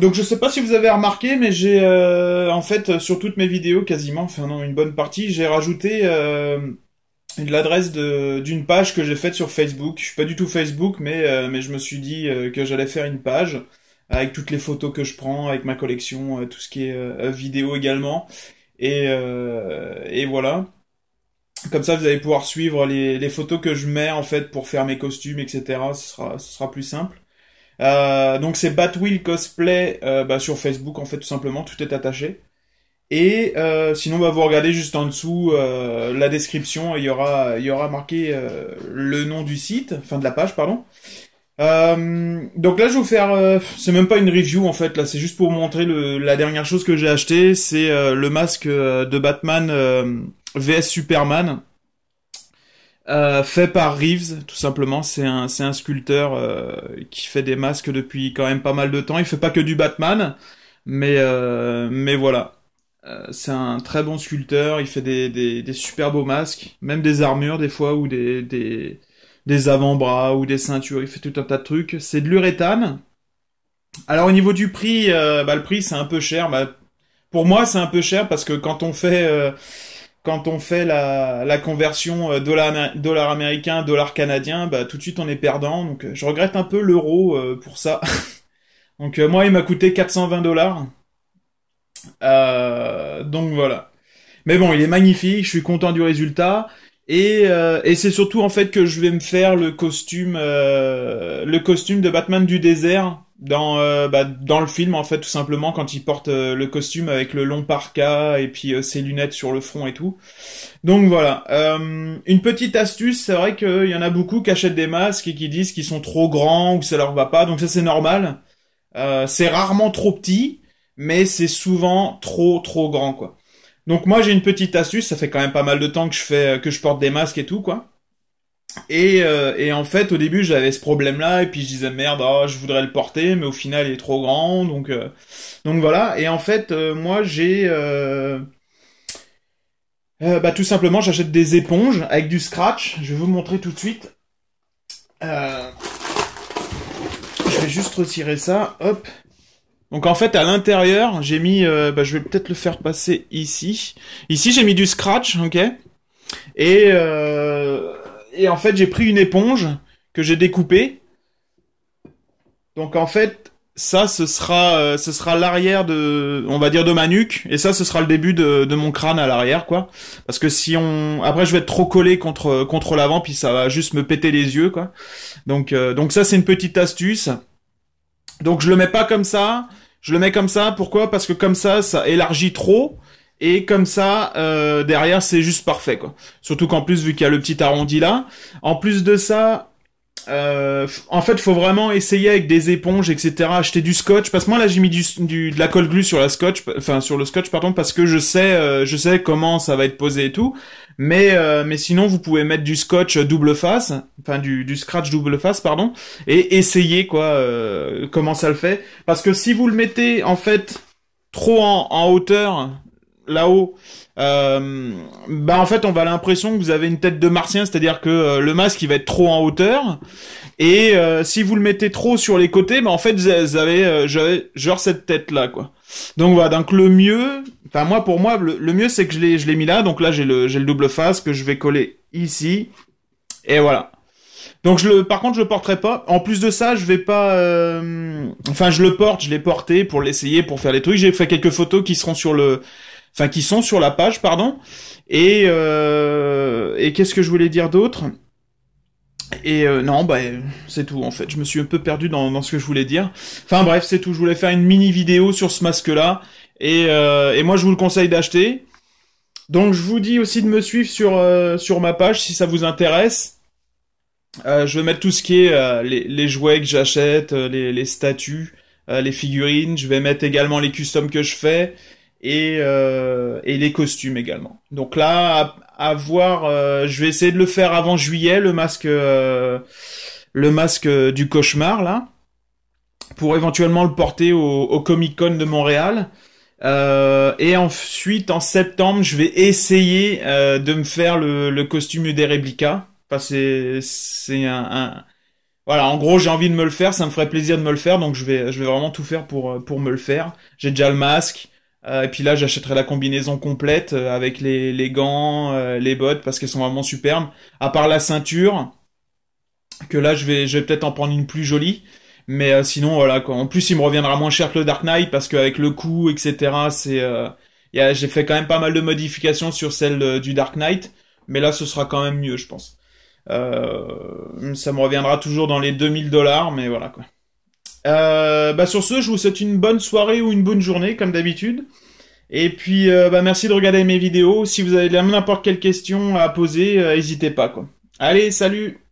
Donc je sais pas si vous avez remarqué, mais j'ai en fait sur toutes mes vidéos quasiment, enfin non une bonne partie, j'ai rajouté l'adresse d'une page que j'ai faite sur Facebook. Je suis pas du tout Facebook, mais je me suis dit que j'allais faire une page avec toutes les photos que je prends, avec ma collection, tout ce qui est vidéo également, et voilà. Comme ça, vous allez pouvoir suivre les photos que je mets en fait pour faire mes costumes, etc. Ce sera plus simple. Donc c'est Batwheel Cosplay sur Facebook en fait tout simplement, tout est attaché. Et sinon vous regardez juste en dessous la description, et il y aura marqué le nom du site, enfin de la page pardon. Donc là je vais vous faire, c'est même pas une review en fait, là c'est juste pour vous montrer la dernière chose que j'ai acheté, c'est le masque de Batman vs Superman. Fait par Reeves, tout simplement. C'est un sculpteur qui fait des masques depuis quand même pas mal de temps. Il fait pas que du Batman, mais voilà. C'est un très bon sculpteur. Il fait des super beaux masques, même des armures des fois ou des avant-bras ou des ceintures. Il fait tout un tas de trucs. C'est de l'uréthane. Alors au niveau du prix, le prix c'est un peu cher. Pour moi c'est un peu cher parce que quand on fait la conversion dollar américain, dollar canadien, tout de suite on est perdant. Donc je regrette un peu l'euro pour ça. Donc moi il m'a coûté 420 $. Donc voilà. Mais bon, il est magnifique, je suis content du résultat. Et c'est surtout en fait que je vais me faire le costume de Batman du désert dans le film en fait tout simplement, quand il porte le costume avec le long parka et puis ses lunettes sur le front et tout. Donc voilà. Une petite astuce, c'est vrai qu'il y en a beaucoup qui achètent des masques et qui disent qu'ils sont trop grands ou que ça leur va pas, donc ça c'est normal. C'est rarement trop petit, mais c'est souvent trop grand quoi. Donc moi j'ai une petite astuce, ça fait quand même pas mal de temps que je porte des masques et tout quoi. Et en fait au début j'avais ce problème-là et puis je disais merde, je voudrais le porter, mais au final il est trop grand, donc voilà. Et en fait moi j'ai tout simplement j'achète des éponges avec du scratch. Je vais vous montrer tout de suite. Je vais juste retirer ça, hop. Donc en fait à l'intérieur j'ai mis, je vais peut-être le faire passer ici. Ici j'ai mis du scratch, ok. Et et en fait j'ai pris une éponge que j'ai découpée. Donc en fait ça ce sera l'arrière on va dire de ma nuque, et ça ce sera le début de mon crâne à l'arrière quoi. Parce que après je vais être trop collé contre l'avant, puis ça va juste me péter les yeux quoi. Donc ça c'est une petite astuce. Donc je le mets pas comme ça, je le mets comme ça. Pourquoi? Parce que comme ça élargit trop, et comme ça derrière c'est juste parfait quoi. Surtout qu'en plus vu qu'il y a le petit arrondi là, en plus de ça, en fait faut vraiment essayer avec des éponges etc. Acheter du scotch, parce que moi là j'ai mis de la colle glue sur sur le scotch pardon, parce que je sais comment ça va être posé et tout. Mais sinon vous pouvez mettre du scotch double face, enfin du scratch double face pardon, et essayer quoi comment ça le fait. Parce que si vous le mettez en fait trop en hauteur là-haut, en fait on va l'impression que vous avez une tête de martien, c'est-à-dire que le masque il va être trop en hauteur, et si vous le mettez trop sur les côtés, en fait vous avez genre cette tête là quoi. Donc voilà, donc le mieux, enfin moi pour moi le mieux c'est que je l'ai mis là. Donc là j'ai le double face que je vais coller ici, et voilà. Donc par contre je le porterai pas. En plus de ça je vais pas, je l'ai porté pour l'essayer, pour faire les trucs. J'ai fait quelques photos qui sont sur la page pardon. Et qu'est-ce que je voulais dire d'autre? Et non, c'est tout en fait. Je me suis un peu perdu dans ce que je voulais dire. Enfin bref, c'est tout. Je voulais faire une mini vidéo sur ce masque-là. Et moi, je vous le conseille d'acheter. Donc, je vous dis aussi de me suivre sur ma page si ça vous intéresse. Je vais mettre tout ce qui est les jouets que j'achète, les statues, les figurines. Je vais mettre également les customs que je fais, et les costumes également. Donc là, à voir, je vais essayer de le faire avant juillet, le masque du cauchemar là, pour éventuellement le porter au Comic Con de Montréal. Et ensuite en septembre je vais essayer de me faire le costume Uder Reblica. Enfin c'est Voilà, en gros, j'ai envie de me le faire, ça me ferait plaisir de me le faire, donc je vais vraiment tout faire pour me le faire. J'ai déjà le masque, et puis là, j'achèterai la combinaison complète avec les gants, les bottes, parce qu'elles sont vraiment superbes. À part la ceinture, que là, je vais peut-être en prendre une plus jolie. Mais sinon, voilà, quoi. En plus, il me reviendra moins cher que le Dark Knight, parce qu'avec le coup, etc., j'ai fait quand même pas mal de modifications sur celle du Dark Knight, mais là, ce sera quand même mieux, je pense. Ça me reviendra toujours dans les 2000 $, mais voilà quoi. Bah sur ce, je vous souhaite une bonne soirée ou une bonne journée comme d'habitude. Et puis bah merci de regarder mes vidéos. Si vous avez n'importe quelle question à poser, n'hésitez pas quoi. Allez, salut!